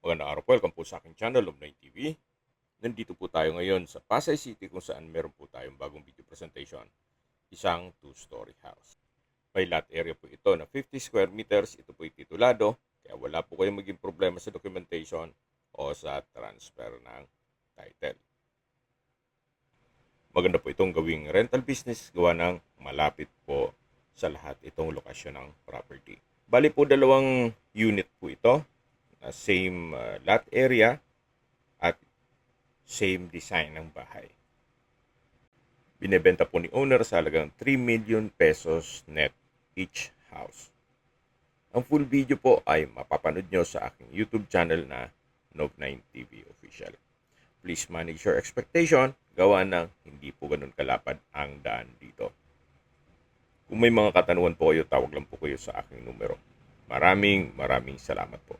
Magandang araw po, welcome po sa aking channel, Love9 TV. Nandito po tayo ngayon sa Pasay City kung saan meron po tayong bagong video presentation. Isang 2-story house. May lot area po ito na 50 square meters. Ito po titulado, kaya wala po kayong maging problema sa documentation o sa transfer ng title. Maganda po itong gawing rental business gawa ng malapit po sa lahat itong lokasyon ng property. Bali po dalawang unit po ito. Same lot area at same design ng bahay. Binebenta po ni owner sa halagang 3 million pesos net each house. Ang full video po ay mapapanood nyo sa aking YouTube channel na Love9 TV Official. Please manage your expectation, gawa ng hindi po ganun kalapad ang daan dito. Kung may mga katanungan po kayo, tawag lang po kayo sa aking numero. Maraming salamat po.